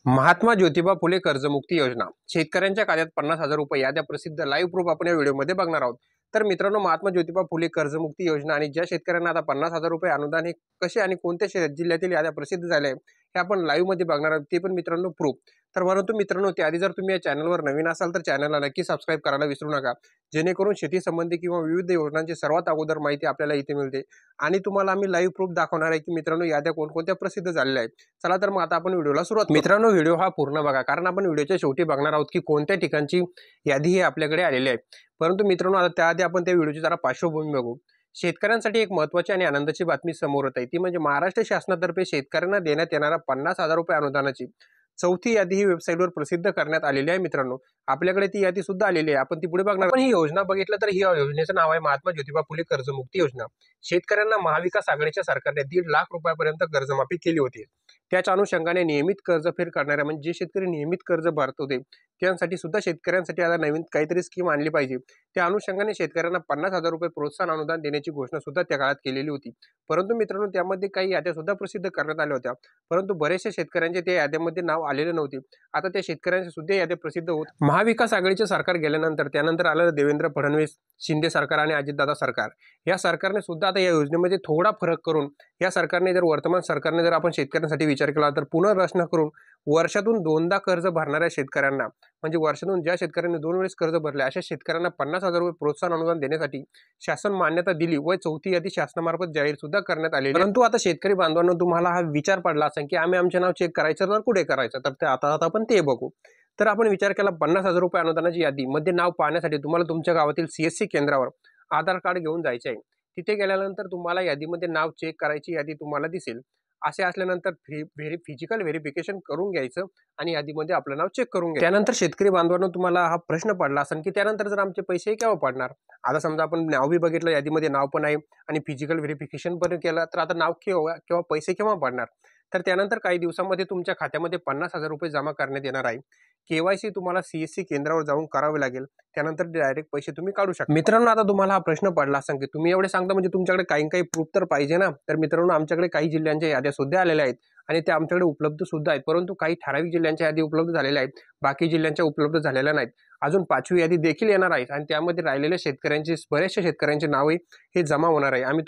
महात्मा ज्योतिबा फुले कर्जमुक्ती योजना शेतकऱ्यांच्या खात्यात 50,000 रुपये याद्या प्रसिद्ध लाईव्ह प्रूफ आपण या व्हिडिओमध्ये बघणार आहोत। तर मित्रांनो, महात्मा ज्योतिबा फुले कर्जमुक्ती योजना आणि ज्या शेतकऱ्यांना आता 50,000 रुपये अनुदान हे कसे आणि कोणत्या जिल्ह्यातील याद्या प्रसिद्ध झाल्या आहे हे आपण लाईव्ह मध्ये बघणार आहोत, ते पण मित्रांनो प्रूफ। तर परंतु मित्रांनो, त्याआधी जर तुम्ही या चॅनलवर नवीन असाल तर चॅनलला नक्की सबस्क्राईब करायला विसरू नका, जेणेकरून शेती संबंधी किंवा विविध योजनांची सर्वात अगोदर माहिती आपल्याला इथे मिळते आणि तुम्हाला आम्ही लाईव्ह प्रूफ दाखवणार आहे की मित्रांनो याद्या कोणकोणत्या प्रसिद्ध झालेल्या आहेत। चला तर मग आता आपण व्हिडिओला सुरुवात करू। मित्रांनो, व्हिडिओ हा पूर्ण बघा, कारण आपण व्हिडिओच्या शेवटी बघणार आहोत की कोणत्या ठिकाणची यादी ही आपल्याकडे आलेली आहे। परंतु मित्रांनो, आता त्याआधी आपण त्या व्हिडिओची जरा पार्श्वभूमी बघू। शेतकऱ्यांसाठी एक महत्त्वाची आणि आनंदाची बातमी समोर येत आहे, ती म्हणजे महाराष्ट्र शासनातर्फे शेतकऱ्यांना देण्यात येणारा 50,000 रुपये अनुदानाची चौथी यादी ही वेबसाईटवर प्रसिद्ध करण्यात आलेली आहे। मित्रांनो, आपल्याकडे ती यादी सुद्धा आलेली आहे, आपण ती पुढे बघणार। पण ही योजना बघितलं तर ही योजनेचं नाव आहे महात्मा ज्योतिबा फुले कर्जमुक्ती योजना। शेतकऱ्यांना महाविकास आघाडीच्या सरकारने 1.5 लाख रुपयापर्यंत कर्जमाफी केली होती। त्याच्या अनुषंगाने नियमित कर्जफेड करणाऱ्या म्हणजे जे शेतकरी नियमित कर्ज भरत होते त्यांसाठी सुद्धा शेतकऱ्यांसाठी आता नवीन काहीतरी स्कीम आणली पाहिजे। त्या अनुषंगाने शेतकऱ्यांना 50,000 रुपये प्रोत्साहन अनुदान देण्याची घोषणा सुद्धा त्या काळात केलेली होती। परंतु मित्रांनो, त्यामध्ये काही याद्या सुद्धा प्रसिद्ध करण्यात आल्या होत्या, परंतु बरेचशा शेतकऱ्यांचे त्या याद्यामध्ये नाव आलेले नव्हते। आता त्या शेतकऱ्यांचे सुद्धा याद्या प्रसिद्ध होत। महाविकास आघाडीचे सरकार गेल्यानंतर त्यानंतर आलं देवेंद्र फडणवीस शिंदे सरकार आणि अजितदादा सरकार। या सरकारने सुद्धा आता या योजनेमध्ये थोडा फरक करून या सरकारने जर वर्तमान सरकारने जर आपण शेतकऱ्यांसाठी विचार केला तर पुनर्रचना करून वर्षातून 2दा कर्ज भरणाऱ्या शेतकऱ्यांना म्हणजे वर्षातून ज्या शेतकऱ्यांनी 2 वेळेस कर्ज भरले अशा शेतकऱ्यांना 50,000 रुपये प्रोत्साहन अनुदान देण्यासाठी शासन मान्यता दिली व चौथी यादी शासनामार्फत जाहीर सुद्धा करण्यात आली। परंतु आता शेतकरी बांधवांना तुम्हाला हा विचार पडला असेल की आम्ही आमचे नाव चेक करायचं तर कुठे करायचं, तर ते आता आपण ते बघू। तर आपण विचार केला 50,000 रुपये अनुदानाची यादी मध्ये नाव पाहण्यासाठी तुम्हाला तुमच्या गावातील CSC केंद्रावर आधार कार्ड घेऊन जायचे आहे। तिथे गेल्यानंतर तुम्हाला यादीमध्ये नाव चेक करायची यादी तुम्हाला दिसेल। असे असल्यानंतर फिजिकल व्हेरिफिकेशन करून घ्यायचं आणि यादीमध्ये आपलं नाव चेक करून घ्यायचं। त्यानंतर शेतकरी बांधवांना तुम्हाला हा प्रश्न पडला असेल की त्यानंतर जर आमचे पैसे केव्हा पडणार। आता समजा आपण नाव बी बघितलं, यादीमध्ये नाव पण आहे आणि फिजिकल व्हेरिफिकेशन पण केलं, तर आता नाव केव्हा पैसे केव्हा पडणार। तर त्यानंतर काही दिवसांमध्ये तुमच्या खात्यामध्ये 50,000 रुपये जमा करण्यात येणार आहे। KYC तुम्हाला CSC केंद्रावर जाऊन करावे लागेल, त्यानंतर डायरेक्ट पैसे तुम्ही काढू शकता। मित्रांनो, आता तुम्हाला हा प्रश्न पडला असेल की तुम्ही एवढे सांगता म्हणजे तुमच्याकडे काही प्रूफ तर पाहिजे ना। तर मित्रांनो, आमच्याकडे काही जिल्ह्यांच्या याद्या सुद्धा आलेल्या आहेत आणि त्या आमच्याकडे उपलब्ध सुद्धा आहेत, परंतु काही ठराविक जिल्ह्यांच्या यादी उपलब्ध झालेल्या आहेत, बाकी जिल्ह्यांच्या उपलब्ध झालेल्या नाहीत। अजून 5वी यादी देखील येणार आहे आणि त्यामध्ये राहिलेल्या बऱ्याचशा शेतकऱ्यांची नावे हे जमा होणार आहे। आम्ही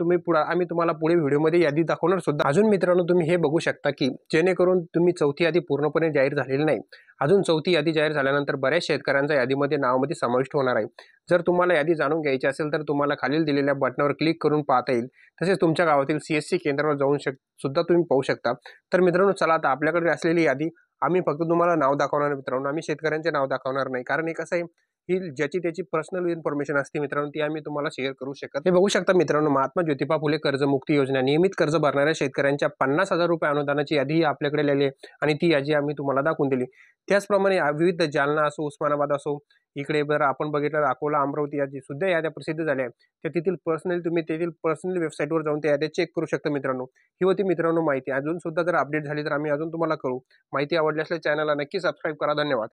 तुम्हाला पुढे व्हिडिओमध्ये यादी दाखवणार सुद्धा। अजून मित्रांनो, तुम्ही हे बघू शकता की जेणेकरून तुम्ही चौथी यादी पूर्णपणे जाहीर झालेली नाही, अजून चौथी यादी जाहीर झाल्यानंतर बऱ्याच शेतकऱ्यांचा यादीमध्ये नावामध्ये समाविष्ट होणार आहे। जर तुम्हाला यादी जाणून घ्यायची असेल तर तुम्हाला खालील दिलेल्या बटनावर क्लिक करून पाहता येईल, तसेच तुमच्या गावातील CSC केंद्रावर जाऊन सुद्धा तुम्ही पाहू शकता। तर मित्रांनो, चला आता आपल्याकडे असलेली यादी आम्ही फक्त तुम्हाला नाव दाखवणार मित्रांनो, आम्ही शेतकऱ्यांचे नाव दाखवणार नाही, कारण हे कसं आहे ही ज्याची त्याची पर्सनल इन्फॉर्मेशन असते मित्रांनो, ती आम्ही तुम्हाला शेअर करू शकत। हे बघू शकता मित्रांनो, महात्मा ज्योतिबा फुले कर्जमुक्ती योजना नियमित कर्ज भरणाऱ्या शेतकऱ्यांच्या 50,000 रुपये अनुदानाची यादी आपल्याकडे आलेली आहे आणि ती यादी आम्ही तुम्हाला दाखवून दिली। त्याचप्रमाणे विविध जालना असो, उस्मानाबाद असो, इकडे जर आपण बघितलं अकोला, अमरावती यादी सुद्धा याद्या प्रसिद्ध झाल्या आहेत, तर तेथील पर्सनल वेबसाईटवर जाऊन त्या याद्या चेक करू शकता मित्रांनो। ही होती मित्रांनो माहिती। अजून सुद्धा जर अपडेट झाली तर आम्ही अजून तुम्हाला कळू। माहिती आवडली असल्यास चॅनलला नक्की सबस्क्राईब करा। धन्यवाद।